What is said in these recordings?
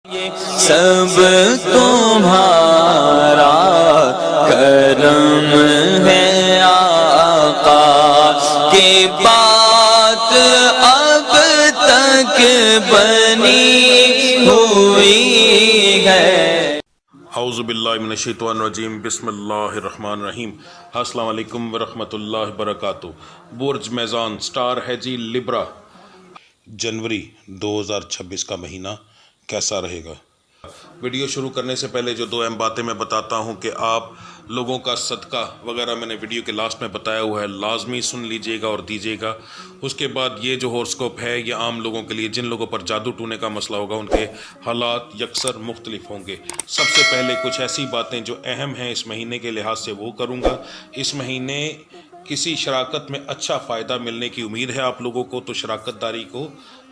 سب تمہارا کرم ہے آقا کی بات اب تک بنی ہوئی ہے۔ اعوذ باللہ من الشیطان الرجیم، بسم اللہ الرحمن الرحیم۔ السلام علیکم ورحمۃ اللہ وبرکاتہ۔ برج میزان سٹار ہے جی لبرا۔ جنوری 2026 کا مہینہ کیسا رہے گا؟ ویڈیو شروع کرنے سے پہلے جو دو اہم باتیں میں بتاتا ہوں کہ آپ لوگوں کا صدقہ وغیرہ میں نے ویڈیو کے لاسٹ میں بتایا ہوا ہے، لازمی سن لیجئے گا اور دیجئے گا۔ اس کے بعد یہ جو ہورسکوپ ہے یہ عام لوگوں کے لیے، جن لوگوں پر جادو ٹونے کا مسئلہ ہوگا ان کے حالات یکسر مختلف ہوں گے۔ سب سے پہلے کچھ ایسی باتیں جو اہم ہیں اس مہینے کے لحاظ سے وہ کروں گا۔ اس مہینے کسی شراکت میں اچھا فائدہ ملنے کی امید ہے آپ لوگوں کو، تو شراکت داری کو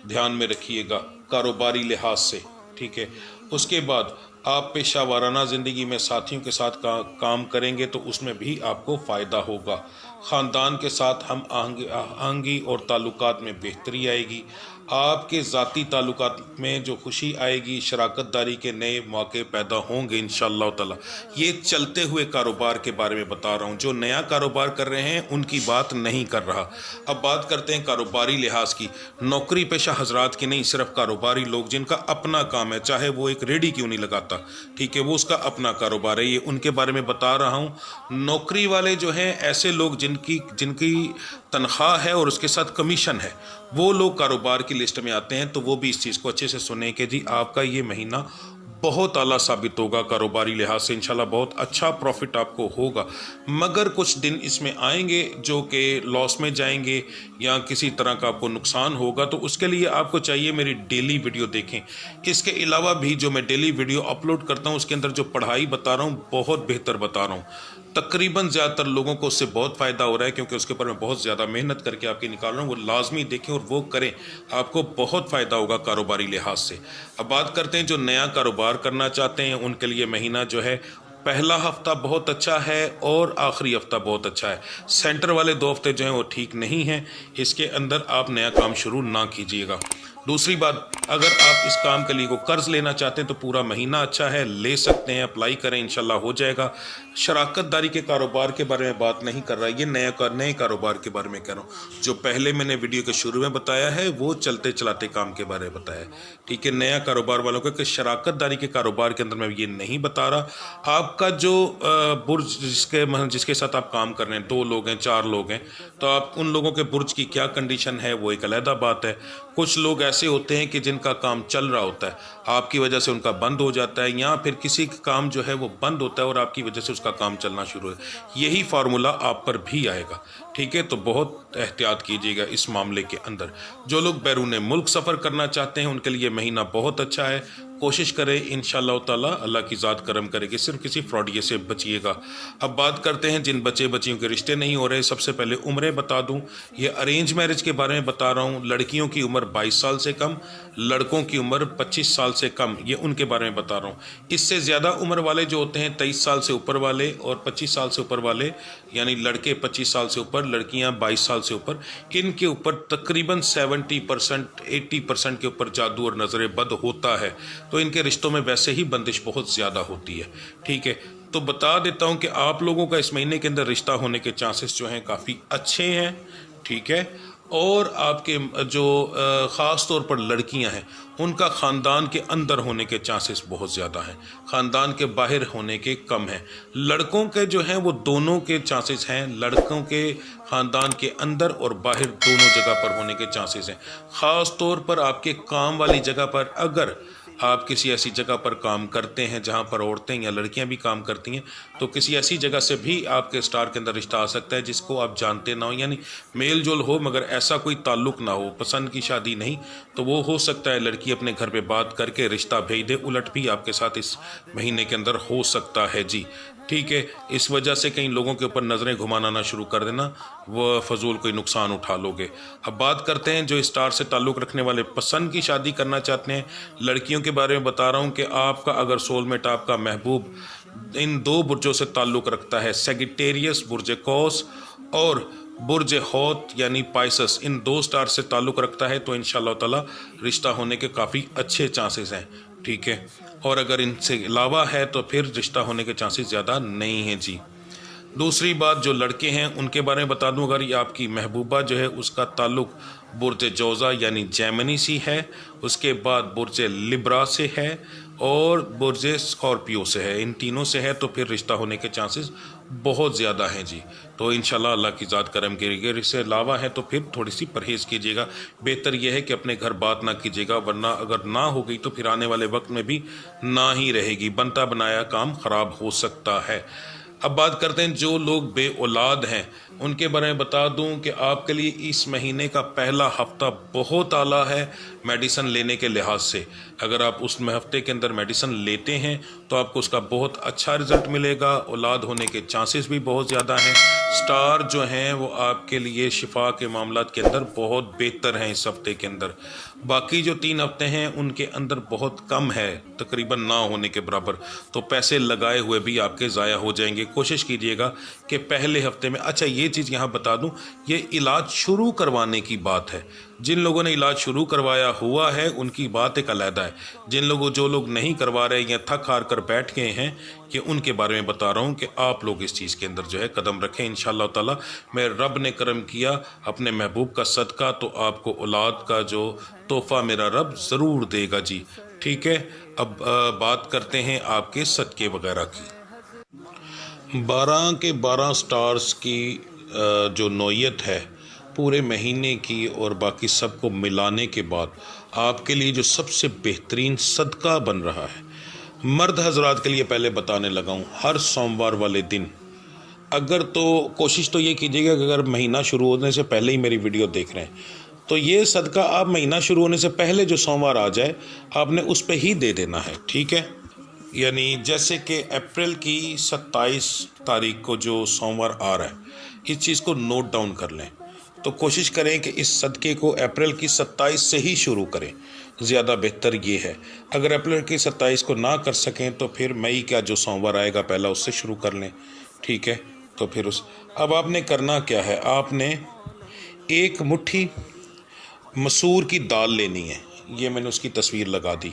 دھیان میں رکھیے گا کاروباری لحاظ سے، ٹھیک ہے۔ اس کے بعد آپ پیشہ وارانہ زندگی میں ساتھیوں کے ساتھ کام کریں گے تو اس میں بھی آپ کو فائدہ ہوگا۔ خاندان کے ساتھ ہم آہنگی اور تعلقات میں بہتری آئے گی۔ آپ کے ذاتی تعلقات میں جو خوشی آئے گی، شراکت داری کے نئے مواقع پیدا ہوں گے انشاءاللہ تعالی۔ یہ چلتے ہوئے کاروبار کے بارے میں بتا رہا ہوں، جو نیا کاروبار کر رہے ہیں ان کی بات نہیں کر رہا۔ اب بات کرتے ہیں کاروباری لحاظ کی، نوکری پیشہ حضرات کی نہیں، صرف کاروباری لوگ جن کا اپنا کام ہے، چاہے وہ ایک ریڈی کیوں نہیں لگاتا، ٹھیک ہے، وہ اس کا اپنا کاروبار ہے، یہ ان کے بارے میں بتا رہا ہوں۔ نوکری والے جو ہیں، ایسے لوگ جن کی تنخواہ ہے اور اس کے ساتھ کمیشن ہے، وہ لوگ کاروبار کی لسٹ میں آتے ہیں، تو وہ بھی اس چیز کو اچھے سے سنیں کہ جی آپ کا یہ مہینہ بہت اعلیٰ ثابت ہوگا کاروباری لحاظ سے، انشاءاللہ بہت اچھا پروفٹ آپ کو ہوگا۔ مگر کچھ دن اس میں آئیں گے جو کہ لاس میں جائیں گے یا کسی طرح کا آپ کو نقصان ہوگا، تو اس کے لیے آپ کو چاہیے میری ڈیلی ویڈیو دیکھیں۔ اس کے علاوہ بھی جو میں ڈیلی ویڈیو اپلوڈ کرتا ہوں اس کے اندر جو پڑھائی بتا رہا ہوں بہت بہتر بتا رہا ہوں۔ تقریباً زیادہ تر لوگوں کو اس سے بہت فائدہ ہو رہا ہے، کیونکہ اس کے اوپر میں بہت زیادہ محنت کر کے آپ کی نکال رہا ہوں۔ وہ لازمی دیکھیں اور وہ کریں، آپ کو بہت فائدہ ہوگا کاروباری لحاظ سے۔ اب بات کرتے ہیں جو نیا کاروبار کرنا چاہتے ہیں ان کے لیے مہینہ جو ہے، پہلا ہفتہ بہت اچھا ہے اور آخری ہفتہ بہت اچھا ہے۔ سینٹر والے 2 ہفتے جو ہیں وہ ٹھیک نہیں ہیں، اس کے اندر آپ نیا کام شروع نہ کیجیے گا۔ دوسری بات، اگر آپ اس کام کے لیے کو قرض لینا چاہتے ہیں تو پورا مہینہ اچھا ہے، لے سکتے ہیں، اپلائی کریں، انشاءاللہ ہو جائے گا۔ شراکت داری کے کاروبار کے بارے میں بات نہیں کر رہا، یہ نئے کاروبار کے بارے میں کہہ رہا ہوں۔ جو پہلے میں نے ویڈیو کے شروع میں بتایا ہے وہ چلتے چلاتے کام کے بارے میں بتایا ہے، ٹھیک ہے۔ نیا کاروبار والوں کو کہ شراکت داری کے کاروبار کے اندر میں یہ نہیں بتا رہا۔ آپ کا جو برج جس کے ساتھ آپ کام کر رہے ہیں، 2 لوگ ہیں، 4 لوگ ہیں، تو آپ ان لوگوں کے برج کی کیا کنڈیشن ہے وہ ایک علیحدہ بات ہے۔ کچھ لوگ ایسے ہوتے ہیں کہ جن کا کام چل رہا ہوتا ہے، آپ کی وجہ سے ان کا بند ہو جاتا ہے، یا پھر کسی کا کام جو ہے وہ بند ہوتا ہے اور آپ کی وجہ سے اس کا کام چلنا شروع ہے۔ یہی فارمولہ آپ پر بھی آئے گا، ٹھیک ہے۔ تو بہت احتیاط کیجیے گا اس معاملے کے اندر۔ جو لوگ بیرون ملک سفر کرنا چاہتے ہیں ان کے لیے مہینہ بہت اچھا ہے، کوشش کریں انشاءاللہ تعالی، اللہ کی ذات کرم کرے گی، صرف کسی فراڈیے سے بچیے گا۔ اب بات کرتے ہیں جن بچیوں کے رشتے نہیں ہو رہے، سب سے پہلے عمریں بتا دوں۔ یہ ارینج میرج کے بارے میں بتا رہا ہوں۔ لڑکیوں کی عمر 22 سال سے کم، لڑکوں کی عمر 25 سال سے کم، یہ ان کے بارے میں بتا رہا ہوں۔ اس سے زیادہ عمر والے جو ہوتے ہیں 23 سال سے اوپر والے اور 25 سال سے اوپر والے، یعنی لڑکے 25 سال سے اوپر، لڑکیاں 22 سال سے اوپر، ان کے اوپر تقریباً 70% 80% کے اوپر جادو اور نظر بد ہوتا ہے، تو ان کے رشتوں میں ویسے ہی بندش بہت زیادہ ہوتی ہے، ٹھیک ہے۔ تو بتا دیتا ہوں کہ آپ لوگوں کا اس مہینے کے اندر رشتہ ہونے کے چانسز جو ہیں کافی اچھے ہیں، ٹھیک ہے۔ اور آپ کے جو خاص طور پر لڑکیاں ہیں ان کا خاندان کے اندر ہونے کے چانسز بہت زیادہ ہیں، خاندان کے باہر ہونے کے کم ہیں۔ لڑکوں کے جو ہیں وہ دونوں کے چانسز ہیں، لڑکوں کے خاندان کے اندر اور باہر دونوں جگہ پر ہونے کے چانسز ہیں۔ خاص طور پر آپ کے کام والی جگہ پر، اگر آپ کسی ایسی جگہ پر کام کرتے ہیں جہاں پر عورتیں یا لڑکیاں بھی کام کرتی ہیں، تو کسی ایسی جگہ سے بھی آپ کے سٹار کے اندر رشتہ آ سکتا ہے جس کو آپ جانتے نہ ہو، یعنی میل جول ہو مگر ایسا کوئی تعلق نہ ہو، پسند کی شادی نہیں، تو وہ ہو سکتا ہے لڑکی اپنے گھر پہ بات کر کے رشتہ بھیج دے، الٹ بھی آپ کے ساتھ اس مہینے کے اندر ہو سکتا ہے جی، ٹھیک ہے۔ اس وجہ سے کئی لوگوں کے اوپر نظریں گھمانا نہ شروع کر دینا، وہ فضول کوئی نقصان اٹھا لو گے۔ اب بات کرتے ہیں جو اسٹار سے تعلق رکھنے والے پسند کی شادی کرنا چاہتے ہیں، لڑکیوں کے بارے میں بتا رہا ہوں کہ آپ کا اگر سول میٹ، آپ کا محبوب ان 2 برجوں سے تعلق رکھتا ہے، سیگیٹیریس برج قوس اور برج حوت یعنی پائسس، ان 2 سٹار سے تعلق رکھتا ہے، تو انشاءاللہ تعالی رشتہ ہونے کے کافی اچھے چانسز ہیں، ٹھیک ہے، اور اگر ان سے علاوہ ہے تو پھر رشتہ ہونے کے چانسز زیادہ نہیں ہیں جی۔ دوسری بات، جو لڑکے ہیں ان کے بارے میں بتا دوں، اگر یہ آپ کی محبوبہ جو ہے اس کا تعلق برج جوزہ یعنی جیمنی سے ہے، اس کے بعد برج لبرا سے ہے اور برج اسکارپیو سے ہے، ان تینوں سے ہے تو پھر رشتہ ہونے کے چانسز بہت زیادہ ہیں جی۔ تو انشاءاللہ اللہ کی ذات کرم کرے گی۔ اس سے علاوہ ہے تو پھر تھوڑی سی پرہیز کیجیے گا، بہتر یہ ہے کہ اپنے گھر بات نہ کیجیے گا، ورنہ اگر نہ ہو گئی تو پھر آنے والے وقت میں بھی نہ ہی رہے گی، بنتا بنایا کام خراب ہو سکتا ہے۔ اب بات کرتے ہیں جو لوگ بے اولاد ہیں ان کے بارے میں بتا دوں کہ آپ کے لیے اس مہینے کا پہلا ہفتہ بہت اعلیٰ ہے میڈیسن لینے کے لحاظ سے۔ اگر آپ اس ہفتے کے اندر میڈیسن لیتے ہیں تو آپ کو اس کا بہت اچھا رزلٹ ملے گا، اولاد ہونے کے چانسز بھی بہت زیادہ ہیں۔ سٹار جو ہیں وہ آپ کے لیے شفا کے معاملات کے اندر بہت بہتر ہیں اس ہفتے کے اندر۔ باقی جو 3 ہفتے ہیں ان کے اندر بہت کم ہے، تقریباً نہ ہونے کے برابر، تو پیسے لگائے ہوئے بھی آپ کے ضائع ہو جائیں گے۔ کوشش کیجیے گا کہ پہلے ہفتے میں، اچھا یہ چیز یہاں بتا دوں، یہ علاج شروع کروانے کی بات ہے۔ جن لوگوں نے علاج شروع کروایا ہوا ہے ان کی بات ایک علیحدہ ہے، جو لوگ نہیں کروا رہے یا تھک ہار کر بیٹھ گئے ہیں کہ ان کے بارے میں بتا رہا ہوں کہ آپ لوگ اس چیز کے اندر جو ہے قدم رکھیں انشاءاللہ تعالی۔ میں رب نے کرم کیا اپنے محبوب کا صدقہ تو آپ کو اولاد کا جو تحفہ میرا رب ضرور دے گا جی، ٹھیک ہے۔ اب بات کرتے ہیں آپ کے صدقے وغیرہ کی۔ 12 کے 12 سٹارز کی جو نوعیت ہے پورے مہینے کی اور باقی سب کو ملانے کے بعد آپ کے لیے جو سب سے بہترین صدقہ بن رہا ہے، مرد حضرات کے لیے پہلے بتانے لگا ہوں، ہر سوموار والے دن اگر تو کوشش تو یہ کیجیے گا کہ اگر مہینہ شروع ہونے سے پہلے ہی میری ویڈیو دیکھ رہے ہیں تو یہ صدقہ آپ مہینہ شروع ہونے سے پہلے جو سوموار آ جائے آپ نے اس پہ ہی دے دینا ہے، ٹھیک ہے۔ یعنی جیسے کہ اپریل کی 27 تاریخ کو جو سوموار آ رہا ہے، اس چیز کو نوٹ ڈاؤن کر لیں، تو کوشش کریں کہ اس صدقے کو اپریل کی 27 سے ہی شروع کریں، زیادہ بہتر یہ ہے۔ اگر اپریل کی 27 کو نہ کر سکیں تو پھر مئی کا جو سوموار آئے گا پہلا اس سے شروع کر لیں، ٹھیک ہے۔ تو پھر اب آپ نے کرنا کیا ہے، آپ نے 1 مٹھی مسور کی دال لینی ہے، یہ میں نے اس کی تصویر لگا دی۔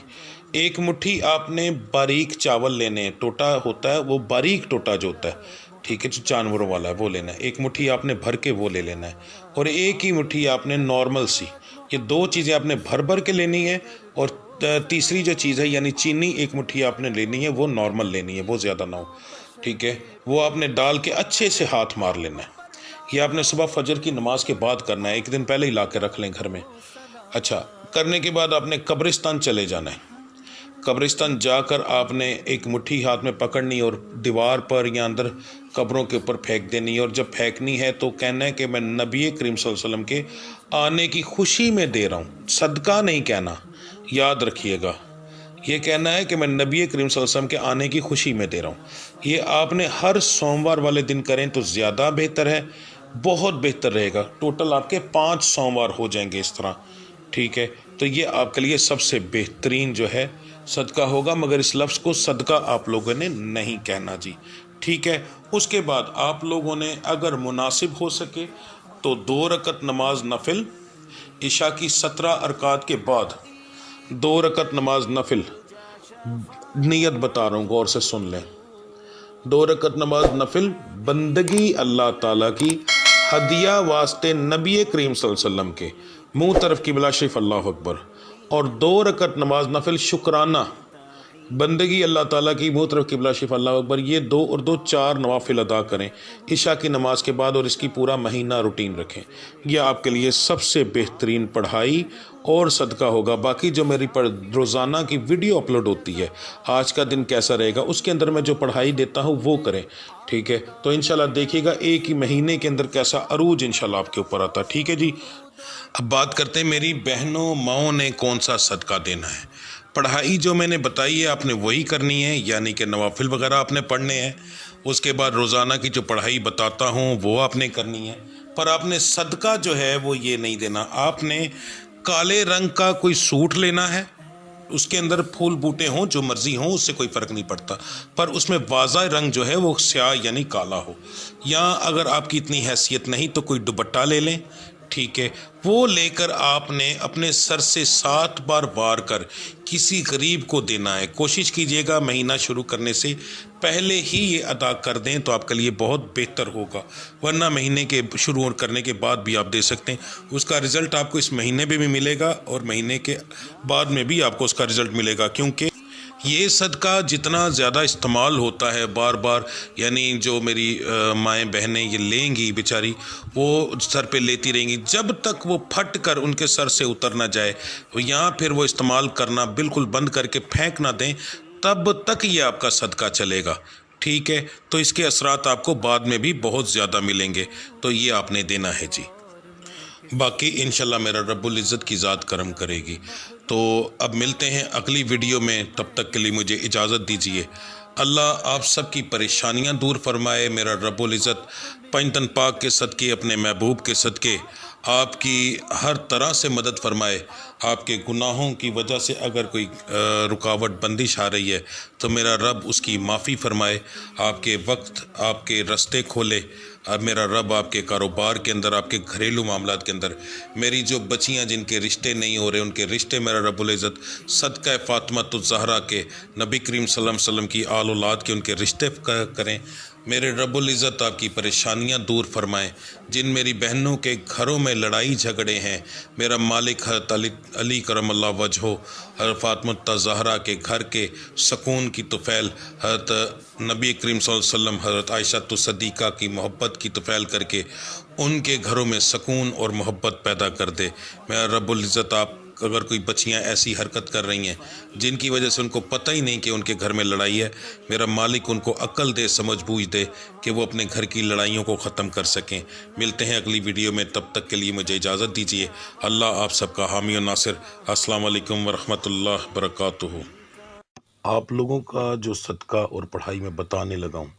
1 مٹھی آپ نے باریک چاول لینے ہیں، ٹوٹا ہوتا ہے وہ باریک ٹوٹا جو ہوتا ہے، ٹھیک ہے، جو جانوروں والا ہے وہ لینا ہے۔ 1 مٹھی آپ نے بھر کے وہ لے لینا ہے، اور 1 ہی مٹھی آپ نے نارمل سی، یہ 2 چیزیں آپ نے بھر کے لینی ہے، اور تیسری جو چیز ہے یعنی چینی 1 مٹھی آپ نے لینی ہے، وہ نارمل لینی ہے، وہ زیادہ نہ ہو، ٹھیک ہے۔ وہ آپ نے ڈال کے اچھے سے ہاتھ مار لینا ہے۔ یہ آپ نے صبح فجر کی نماز کے بعد کرنا ہے، 1 دن پہلے ہی لا کے رکھ لیں گھر میں۔ اچھا، کرنے کے بعد آپ نے قبرستان چلے جانا ہے۔ قبرستان جا کر آپ نے 1 مٹھی ہاتھ میں پکڑنی اور دیوار پر یا اندر قبروں کے اوپر پھینک دینی ہے، اور جب پھینکنی ہے تو کہنا ہے کہ میں نبی کریم صلی اللہ علیہ وسلم کے آنے کی خوشی میں دے رہا ہوں، صدقہ نہیں کہنا، یاد رکھیے گا، یہ کہنا ہے کہ میں نبی کریم صلی اللہ علیہ وسلم کے آنے کی خوشی میں دے رہا ہوں۔ یہ آپ نے ہر سوموار والے دن کریں تو زیادہ بہتر ہے، بہت بہتر رہے گا۔ ٹوٹل آپ کے 5 سوموار ہو جائیں گے اس طرح، ٹھیک ہے۔ تو یہ آپ کے لیے سب سے بہترین جو ہے صدقہ ہوگا، مگر اس لفظ کو صدقہ آپ لوگوں نے نہیں کہنا جی، ٹھیک ہے۔ اس کے بعد آپ لوگوں نے اگر مناسب ہو سکے تو 2 رکعت نماز نفل، عشاء کی 17 رکعات کے بعد 2 رکعت نماز نفل، نیت بتا رہا ہوں غور سے سن لیں، 2 رکعت نماز نفل بندگی اللہ تعالیٰ کی، ہدیہ واسطے نبی کریم صلی اللہ علیہ وسلم کے، منہ طرف قبلہ شریف، اللہ اکبر، اور 2 رکعت نماز نفل شکرانہ بندگی اللہ تعالیٰ کی، منہ طرف قبلہ شریف، اللہ اکبر، یہ 2 اور 2 4 نوافل ادا کریں عشاء کی نماز کے بعد، اور اس کی پورا مہینہ روٹین رکھیں۔ یہ آپ کے لیے سب سے بہترین پڑھائی اور صدقہ ہوگا۔ باقی جو میری روزانہ کی ویڈیو اپلوڈ ہوتی ہے، آج کا دن کیسا رہے گا، اس کے اندر میں جو پڑھائی دیتا ہوں وہ کریں، ٹھیک ہے۔ تو انشاءاللہ دیکھیے گا ایک ہی مہینے کے اندر کیسا عروج انشاءاللہ آپ کے اوپر آتا ہے، ٹھیک ہے جی۔ اب بات کرتے ہیں میری بہنوں ماؤں نے کون سا صدقہ دینا ہے۔ پڑھائی جو میں نے بتائی ہے آپ نے وہی کرنی ہے، یعنی کہ نوافل وغیرہ آپ نے پڑھنے ہیں، اس کے بعد روزانہ کی جو پڑھائی بتاتا ہوں وہ آپ نے کرنی ہے، پر آپ نے صدقہ جو ہے وہ یہ نہیں دینا۔ آپ نے کالے رنگ کا کوئی سوٹ لینا ہے، اس کے اندر پھول بوٹے ہوں جو مرضی ہوں، اس سے کوئی فرق نہیں پڑتا، پر اس میں واضح رنگ جو ہے وہ سیاہ یعنی کالا ہو، یا اگر آپ کی اتنی حیثیت نہیں تو کوئی دوپٹہ لے لیں، ٹھیک ہے، وہ لے کر آپ نے اپنے سر سے 7 بار وار کر کسی غریب کو دینا ہے۔ کوشش کیجئے گا مہینہ شروع کرنے سے پہلے ہی یہ ادا کر دیں تو آپ کے لیے بہت بہتر ہوگا، ورنہ مہینے کے شروع کرنے کے بعد بھی آپ دے سکتے ہیں۔ اس کا رزلٹ آپ کو اس مہینے میں بھی ملے گا اور مہینے کے بعد میں بھی آپ کو اس کا رزلٹ ملے گا، کیونکہ یہ صدقہ جتنا زیادہ استعمال ہوتا ہے بار بار، یعنی جو میری مائیں بہنیں یہ لیں گی بیچاری، وہ سر پہ لیتی رہیں گی جب تک وہ پھٹ کر ان کے سر سے اتر نہ جائے، یا پھر وہ استعمال کرنا بالکل بند کر کے پھینک نہ دیں، تب تک یہ آپ کا صدقہ چلے گا، ٹھیک ہے؟ تو اس کے اثرات آپ کو بعد میں بھی بہت زیادہ ملیں گے، تو یہ آپ نے دینا ہے جی۔ باقی انشاءاللہ میرا رب العزت کی ذات کرم کرے گی۔ تو اب ملتے ہیں اگلی ویڈیو میں، تب تک کے لیے مجھے اجازت دیجیے۔ اللہ آپ سب کی پریشانیاں دور فرمائے، میرا رب العزت پنجتن پاک کے صدقے، اپنے محبوب کے صدقے آپ کی ہر طرح سے مدد فرمائے۔ آپ کے گناہوں کی وجہ سے اگر کوئی رکاوٹ بندش آ رہی ہے تو میرا رب اس کی معافی فرمائے، آپ کے وقت آپ کے رستے کھولے، اب میرا رب آپ کے کاروبار کے اندر، آپ کے گھریلو معاملات کے اندر، میری جو بچیاں جن کے رشتے نہیں ہو رہے ان کے رشتے میرا رب العزت صدقہ فاطمۃ الزہرا کے، نبی کریم صلی اللہ علیہ وسلم کی آل اولاد کے ان کے رشتے کریں۔ میرے رب العزت آپ کی پریشانیاں دور فرمائیں۔ جن میری بہنوں کے گھروں میں لڑائی جھگڑے ہیں، میرا مالک حضرت علی کرم اللہ وجہہ، حضرت فاطمۃ الزہرا کے گھر کے سکون کی طفیل، حضرت نبی کریم صلی اللہ علیہ وسلم، حضرت عائشہ صدیقہ کی محبت کی طفیل کر کے ان کے گھروں میں سکون اور محبت پیدا کر دے۔ میرا رب العزت آپ اگر کوئی بچیاں ایسی حرکت کر رہی ہیں جن کی وجہ سے ان کو پتہ ہی نہیں کہ ان کے گھر میں لڑائی ہے، میرا مالک ان کو عقل دے، سمجھ بوجھ دے کہ وہ اپنے گھر کی لڑائیوں کو ختم کر سکیں۔ ملتے ہیں اگلی ویڈیو میں، تب تک کے لیے مجھے اجازت دیجیے۔ اللہ آپ سب کا حامی و ناصر۔ السلام علیکم ورحمۃ اللہ وبرکاتہ۔ آپ لوگوں کا جو صدقہ اور پڑھائی میں بتانے لگا ہوں،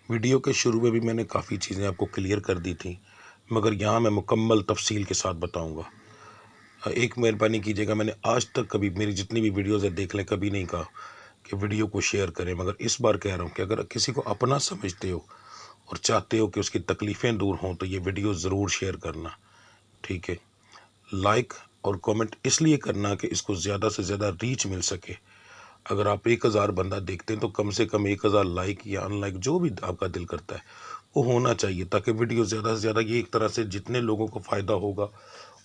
ویڈیو کے شروع میں بھی میں نے کافی چیزیں آپ کو کلیئر کر دی تھیں، مگر یہاں میں مکمل تفصیل کے ساتھ بتاؤں گا۔ ایک مہربانی کیجیے گا، میں نے آج تک کبھی میری جتنی بھی ویڈیوز ہیں دیکھ لیں، کبھی نہیں کہا کہ ویڈیو کو شیئر کریں، مگر اس بار کہہ رہا ہوں کہ اگر کسی کو اپنا سمجھتے ہو اور چاہتے ہو کہ اس کی تکلیفیں دور ہوں تو یہ ویڈیو ضرور شیئر کرنا، ٹھیک ہے؟ لائک اور کومنٹ اس لیے کرنا کہ اس کو زیادہ سے زیادہ ریچ مل سکے۔ اگر آپ 1000 بندہ دیکھتے ہیں تو کم سے کم 1000 لائک یا ان لائک جو بھی آپ کا دل کرتا ہے وہ ہونا چاہیے، تاکہ ویڈیو زیادہ سے زیادہ، یہ ایک طرح سے جتنے لوگوں کو فائدہ ہوگا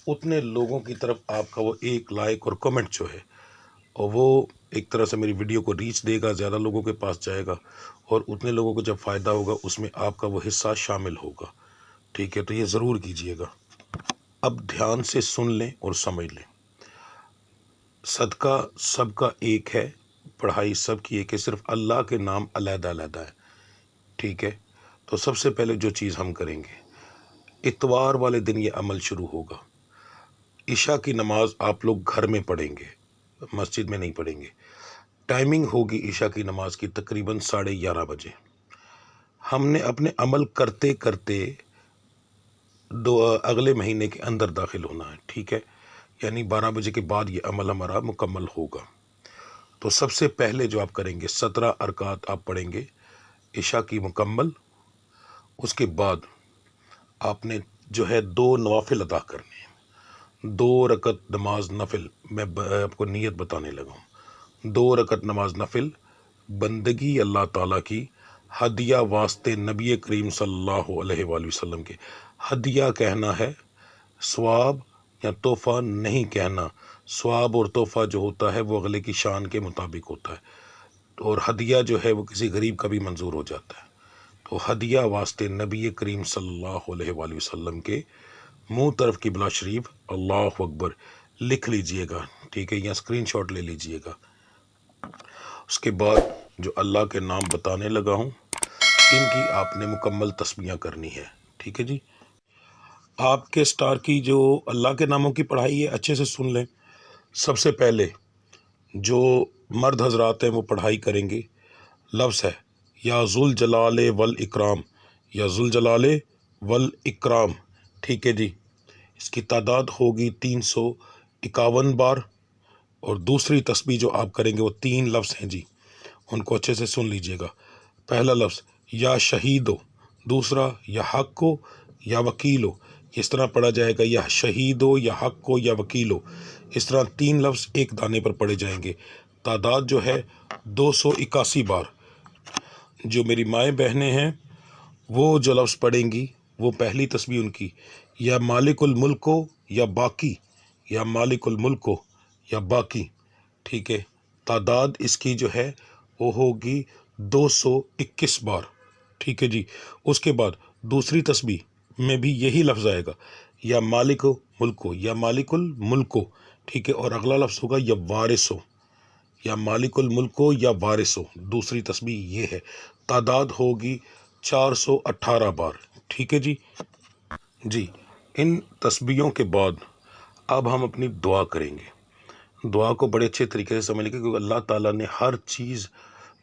اتنے لوگوں کی طرف آپ کا وہ ایک لائک اور کمنٹ جو ہے، اور وہ ایک طرح سے میری ویڈیو کو ریچ دے گا، زیادہ لوگوں کے پاس جائے گا، اور اتنے لوگوں کو جب فائدہ ہوگا اس میں آپ کا وہ حصہ شامل ہوگا، ٹھیک ہے؟ تو یہ ضرور کیجئے گا۔ اب دھیان سے سن لیں اور سمجھ لیں، صدقہ سب کا ایک ہے، پڑھائی سب کی ایک ہے، صرف اللہ کے نام علیحدہ علیحدہ ہے، ٹھیک ہے؟ تو سب سے پہلے جو چیز ہم کریں گے، اتوار والے دن یہ عمل شروع ہوگا۔ عشاء کی نماز آپ لوگ گھر میں پڑھیں گے، مسجد میں نہیں پڑھیں گے۔ ٹائمنگ ہوگی عشاء کی نماز کی تقریباً 11:30 بجے۔ ہم نے اپنے عمل کرتے کرتے اگلے مہینے کے اندر داخل ہونا ہے، ٹھیک ہے؟ یعنی 12 بجے کے بعد یہ عمل ہمارا مکمل ہوگا۔ تو سب سے پہلے جو آپ کریں گے 17 رکعت آپ پڑھیں گے عشاء کی مکمل۔ اس کے بعد آپ نے جو ہے 2 نوافل ادا کرنے ہیں، 2 رکعت نماز نفل۔ میں آپ کو نیت بتانے لگا ہوں، 2 رکعت نماز نفل، بندگی اللہ تعالیٰ کی، ہدیہ واسطے نبی کریم صلی اللہ علیہ وآلہ وسلم کے۔ ہدیہ کہنا ہے، ثواب یا تحفہ نہیں کہنا۔ ثواب اور تحفہ جو ہوتا ہے وہ اگلے کی شان کے مطابق ہوتا ہے، اور ہدیہ جو ہے وہ کسی غریب کا بھی منظور ہو جاتا ہے۔ تو ہدیہ واسطے نبی کریم صلی اللہ علیہ وآلہ وسلم کے، منہ طرف قبلہ شریف، اللہ اکبر لکھ لیجئے گا، ٹھیک ہے؟ یا اسکرین شاٹ لے لیجئے گا۔ اس کے بعد جو اللہ کے نام بتانے لگا ہوں ان کی آپ نے مکمل تسمیہ کرنی ہے، ٹھیک ہے جی؟ آپ کے سٹار کی جو اللہ کے ناموں کی پڑھائی ہے اچھے سے سن لیں۔ سب سے پہلے جو مرد حضرات ہیں وہ پڑھائی کریں گے، لفظ ہے یا ذوالجلال والاکرام، یا ذوالجلال والاکرام، ٹھیک ہے جی؟ اس کی تعداد ہوگی 351 بار، اور دوسری تسبیح جو آپ کریں گے وہ 3 لفظ ہیں جی، ان کو اچھے سے سن لیجئے گا۔ پہلا لفظ یا شہید ہو، دوسرا یا حق ہو یا وکیل ہو، اس طرح پڑھا جائے گا، یا شہید ہو یا حق ہو یا وکیل ہو، اس طرح 3 لفظ ایک دانے پر پڑھے جائیں گے۔ تعداد جو ہے 281 بار۔ جو میری مائیں بہنیں ہیں وہ جو لفظ پڑھیں گی وہ پہلی تسبیح ان کی یا مالک الملک ہو یا باقی، یا مالک الملک ہو یا باقی، ٹھیک ہے۔ تعداد اس کی جو ہے وہ ہوگی 221 بار، ٹھیک ہے جی۔ اس کے بعد دوسری تسبیح میں بھی یہی لفظ آئے گا، یا مالک ملک ہو یا مالک الملک ہو، ٹھیک ہے۔ اور اگلا لفظ ہوگا یا وارث ہو، یا مالک الملک ہو یا وارث ہو، دوسری تسبیح یہ ہے۔ تعداد ہوگی 418 بار، ٹھیک ہے جی۔ جی ان تسبیحوں کے بعد اب ہم اپنی دعا کریں گے۔ دعا کو بڑے اچھے طریقے سے سمجھ لیں، کیونکہ اللہ تعالیٰ نے ہر چیز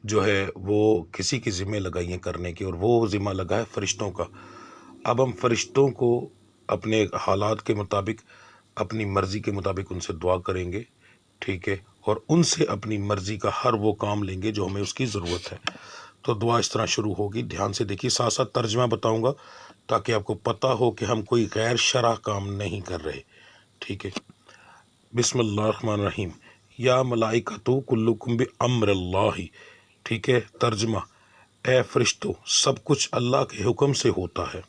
جو ہے وہ کسی کی ذمہ لگائی ہیں کرنے کی، اور وہ ذمہ لگا ہے فرشتوں کا۔ اب ہم فرشتوں کو اپنے حالات کے مطابق، اپنی مرضی کے مطابق ان سے دعا کریں گے، ٹھیک ہے، اور ان سے اپنی مرضی کا ہر وہ کام لیں گے جو ہمیں اس کی ضرورت ہے۔ تو دعا اس طرح شروع ہوگی، دھیان سے دیکھیے، ساتھ ساتھ ترجمہ بتاؤں گا تاکہ آپ کو پتہ ہو کہ ہم کوئی غیر شرع کام نہیں کر رہے، ٹھیک ہے۔ بسم اللہ الرحمن الرحیم۔ یا ملائکۃ کلکم بامر اللہ، ٹھیک ہے۔ ترجمہ، اے فرشتوں سب کچھ اللہ کے حکم سے ہوتا ہے۔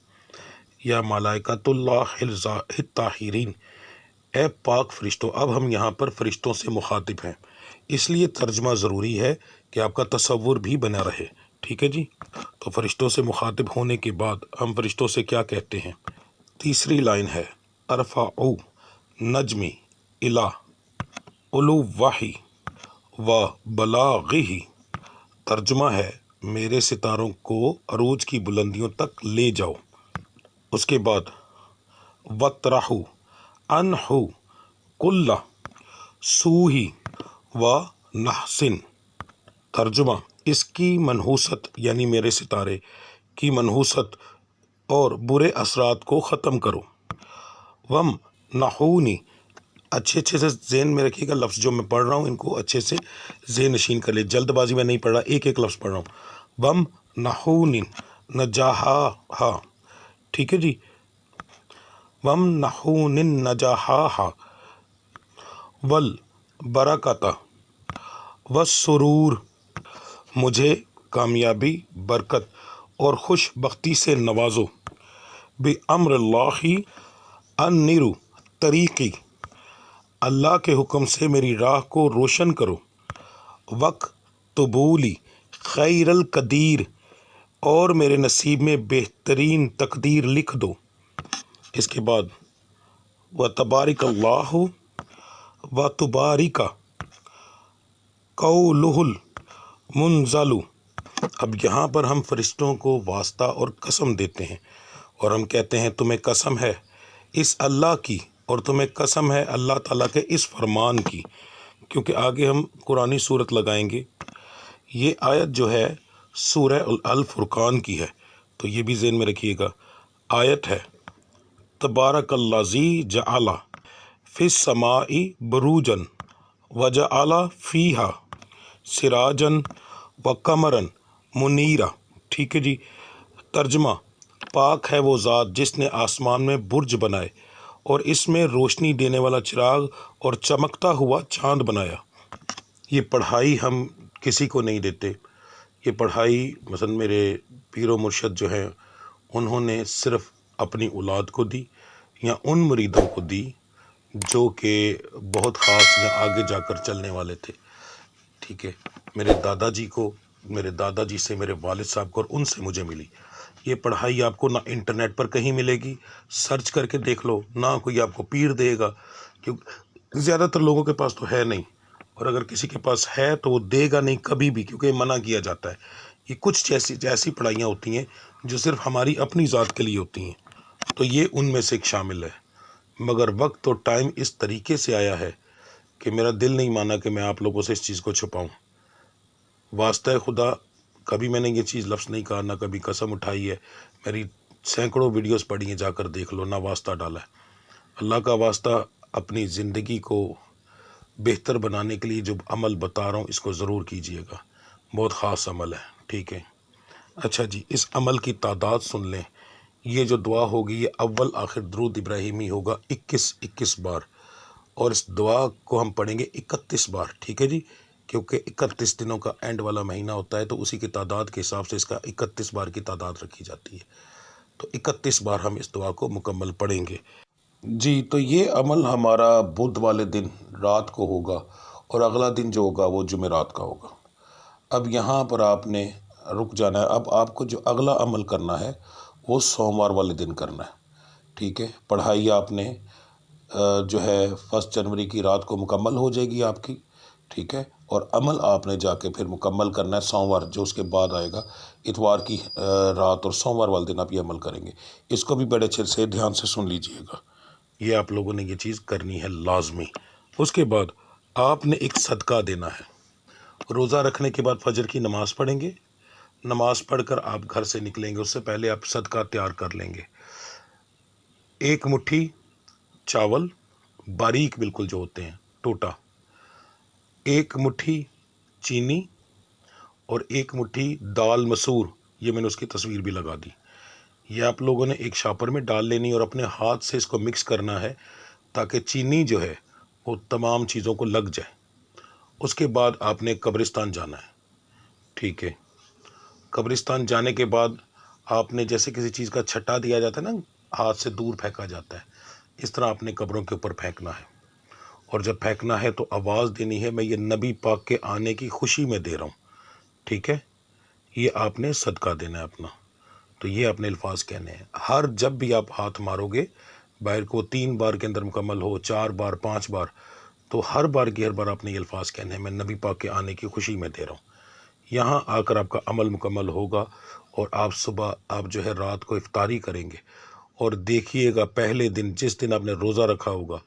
یا ملائکۃ اللہ الطاہرین، اے پاک فرشتوں۔ اب ہم یہاں پر فرشتوں سے مخاطب ہیں، اس لیے ترجمہ ضروری ہے کہ آپ کا تصور بھی بنا رہے، ٹھیک ہے جی۔ تو فرشتوں سے مخاطب ہونے کے بعد ہم فرشتوں سے کیا کہتے ہیں؟ تیسری لائن ہے ارفعوا نجمی الی علوہ و بلاغہ۔ ترجمہ ہے میرے ستاروں کو عروج کی بلندیوں تک لے جاؤ۔ اس کے بعد وَطْرَحُ عَنْهُ كُلَّ سُوءٍ وَنَحْسٍ۔ ترجمہ، اس کی منحوست یعنی میرے ستارے کی منحوست اور برے اثرات کو ختم کرو۔ وَمْنَحُونِ، اچھے سے ذہن میں رکھیے گا، لفظ جو میں پڑھ رہا ہوں ان کو اچھے سے ذہن نشین کر لے، جلد بازی میں نہیں پڑھ رہا، ایک ایک لفظ پڑھ رہا ہوں۔ وَمْنَحُونِ نَجَاحَہَا، ٹھیک ہے جی۔ وَمْنَحُونِ النَّجَاحَہَا وَالْبَرَکَةَ وَالسُّرُورَ، مجھے کامیابی، برکت اور خوش بختی سے نوازو۔ بِأَمْرِ اللَّهِ أَنِّرُ طریقی، اللہ کے حکم سے میری راہ کو روشن کرو۔ وَاکْتُبُوا لِی خَیْرَ الْقَدِیر، اور میرے نصیب میں بہترین تقدیر لکھ دو۔ اس کے بعد وَتَبَارَکَ اللَّهُ وَتُبَارِکَ قَوْلُهُ الْمُنزَلُ۔ اب یہاں پر ہم فرشتوں کو واسطہ اور قسم دیتے ہیں، اور ہم کہتے ہیں تمہیں قسم ہے اس اللہ کی، اور تمہیں قسم ہے اللہ تعالیٰ کے اس فرمان کی، کیونکہ آگے ہم قرآنی صورت لگائیں گے۔ یہ آیت جو ہے سورہ الفرقان کی ہے، تو یہ بھی ذہن میں رکھیے گا۔ آیت ہے تبارک الذی جعل فی السماء بروجا وجعل فیہا سراجا وقمرا منیرا، ٹھیک ہے جی۔ ترجمہ، پاک ہے وہ ذات جس نے آسمان میں برج بنائے اور اس میں روشنی دینے والا چراغ اور چمکتا ہوا چاند بنایا۔ یہ پڑھائی ہم کسی کو نہیں دیتے، یہ پڑھائی مثلا میرے پیر و مرشد جو ہیں انہوں نے صرف اپنی اولاد کو دی، یا ان مریدوں کو دی جو کہ بہت خاص یا آگے جا کر چلنے والے تھے، ٹھیک ہے۔ میرے دادا جی کو، میرے دادا جی سے میرے والد صاحب کو، اور ان سے مجھے ملی۔ یہ پڑھائی آپ کو نہ انٹرنیٹ پر کہیں ملے گی، سرچ کر کے دیکھ لو، نہ کوئی آپ کو پیر دے گا، کیونکہ زیادہ تر لوگوں کے پاس تو ہے نہیں، اور اگر کسی کے پاس ہے تو وہ دے گا نہیں کبھی بھی، کیونکہ منع کیا جاتا ہے۔ یہ کچھ ایسی پڑھائیاں ہوتی ہیں جو صرف ہماری اپنی ذات کے لیے ہوتی ہیں، تو یہ ان میں سے ایک شامل ہے۔ مگر وقت اور ٹائم اس طریقے سے آیا ہے کہ میرا دل نہیں مانا کہ میں آپ لوگوں سے اس چیز کو چھپاؤں۔ واسطہ خدا، کبھی میں نے یہ چیز لفظ نہیں کہا، نہ کبھی قسم اٹھائی ہے۔ میری سینکڑوں ویڈیوز پڑھی ہیں، جا کر دیکھ لو، نہ واسطہ ڈالا ہے۔ اللہ کا واسطہ، اپنی زندگی کو بہتر بنانے کے لیے جو عمل بتا رہا ہوں اس کو ضرور کیجیے گا، بہت خاص عمل ہے، ٹھیک ہے۔ اچھا جی، اس عمل کی تعداد سن لیں یہ جو دعا ہوگی یہ اول آخر درود ابراہیمی ہوگا 21 بار، اور اس دعا کو ہم پڑھیں گے 31 بار، ٹھیک ہے جی، کیونکہ 31 دنوں کا اینڈ والا مہینہ ہوتا ہے تو اسی کی تعداد کے حساب سے اس کا 31 بار کی تعداد رکھی جاتی ہے، تو 31 بار ہم اس دعا کو مکمل پڑھیں گے جی۔ تو یہ عمل ہمارا بدھ والے دن رات کو ہوگا اور اگلا دن جو ہوگا وہ جمعرات کا ہوگا۔ اب یہاں پر آپ نے رک جانا ہے، اب آپ کو جو اگلا عمل کرنا ہے وہ سوموار والے دن کرنا ہے، ٹھیک ہے۔ پڑھائی آپ نے جو ہے 1 جنوری کی رات کو مکمل ہو جائے گی آپ کی، ٹھیک ہے، اور عمل آپ نے جا کے پھر مکمل کرنا ہے سوموار جو اس کے بعد آئے گا، اتوار کی رات اور سوموار والے دن آپ یہ عمل کریں گے۔ اس کو بھی بڑے اچھے سے دھیان سے سن لیجئے گا، یہ آپ لوگوں نے یہ چیز کرنی ہے لازمی۔ اس کے بعد آپ نے ایک صدقہ دینا ہے۔ روزہ رکھنے کے بعد فجر کی نماز پڑھیں گے، نماز پڑھ کر آپ گھر سے نکلیں گے، اس سے پہلے آپ صدقہ تیار کر لیں گے۔ 1 مٹھی چاول باریک بالکل جو ہوتے ہیں ٹوٹا، 1 مٹھی چینی، اور 1 مٹھی دال مسور، یہ میں نے اس کی تصویر بھی لگا دی۔ یہ آپ لوگوں نے ایک شاپر میں ڈال لینی اور اپنے ہاتھ سے اس کو مکس کرنا ہے تاکہ چینی جو ہے وہ تمام چیزوں کو لگ جائے۔ اس کے بعد آپ نے قبرستان جانا ہے، ٹھیک ہے۔ قبرستان جانے کے بعد آپ نے جیسے کسی چیز کا چھٹا دیا جاتا ہے نا، ہاتھ سے دور پھینکا جاتا ہے، اس طرح اپنے قبروں کے اوپر پھینکنا ہے، اور جب پھینکنا ہے تو آواز دینی ہے میں یہ نبی پاک کے آنے کی خوشی میں دے رہا ہوں، ٹھیک ہے۔ یہ آپ نے صدقہ دینا ہے اپنا، تو یہ اپنے الفاظ کہنے ہیں۔ ہر جب بھی آپ ہاتھ مارو گے باہر کو 3 بار کے اندر مکمل ہو، 4 بار، 5 بار، تو ہر بار کی ہر بار آپ نے یہ الفاظ کہنے ہیں میں نبی پاک کے آنے کی خوشی میں دے رہا ہوں۔ یہاں آ کر آپ کا عمل مکمل ہوگا اور آپ صبح آپ جو ہے رات کو افطاری کریں گے، اور دیکھیے گا پہلے دن جس دن آپ نے روزہ رکھا ہوگا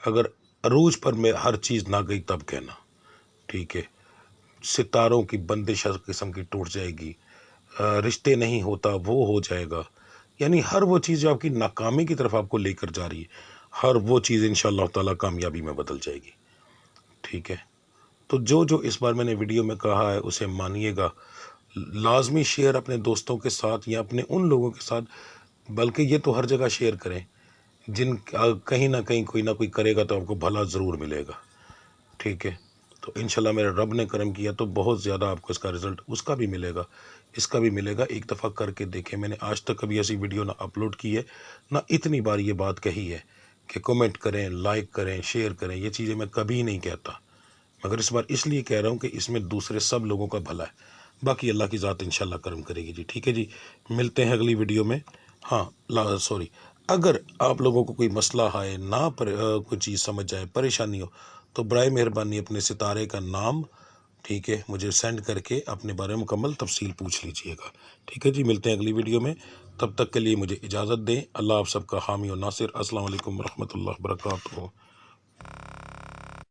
اگر عروج پر میں ہر چیز نہ گئی تب کہنا، ٹھیک ہے۔ ستاروں کی بندش ہر قسم کی ٹوٹ جائے گی، رشتے نہیں ہوتا وہ ہو جائے گا، یعنی ہر وہ چیز جو آپ کی ناکامی کی طرف آپ کو لے کر جا رہی ہے ہر وہ چیز انشاءاللہ تعالیٰ کامیابی میں بدل جائے گی، ٹھیک ہے۔ تو جو اس بار میں نے ویڈیو میں کہا ہے اسے مانیے گا، لازمی شیئر اپنے دوستوں کے ساتھ یا اپنے ان لوگوں کے ساتھ، بلکہ یہ تو ہر جگہ شیئر کریں جن کہیں نہ کہیں کوئی نہ کوئی کرے گا تو آپ کو بھلا ضرور ملے گا، ٹھیک ہے۔ تو انشاءاللہ میرے رب نے کرم کیا تو بہت زیادہ آپ کو اس کا رزلٹ اس کا بھی ملے گا، اس کا بھی ملے گا۔ ایک دفعہ کر کے دیکھیں، میں نے آج تک کبھی ایسی ویڈیو نہ اپلوڈ کی ہے نہ اتنی بار یہ بات کہی ہے کہ کمنٹ کریں، لائک کریں، شیئر کریں، یہ چیزیں میں کبھی نہیں کہتا، مگر اس بار اس لیے کہہ رہا ہوں کہ اس میں دوسرے سب لوگوں کا بھلا ہے، باقی اللہ کی ذات انشاءاللہ کرم کرے گی جی، ٹھیک ہے جی۔ ملتے ہیں اگلی ویڈیو میں۔ ہاں سوری، اگر آپ لوگوں کو کوئی مسئلہ آئے نہ کوئی چیز سمجھ جائے، پریشانی ہو، تو برائے مہربانی اپنے ستارے کا نام، ٹھیک ہے، مجھے سینڈ کر کے اپنے بارے میں مکمل تفصیل پوچھ لیجئے گا، ٹھیک ہے جی۔ ملتے ہیں اگلی ویڈیو میں، تب تک کے لیے مجھے اجازت دیں۔ اللہ آپ سب کا حامی و ناصر۔ السلام علیکم ورحمۃ اللہ وبرکاتہ۔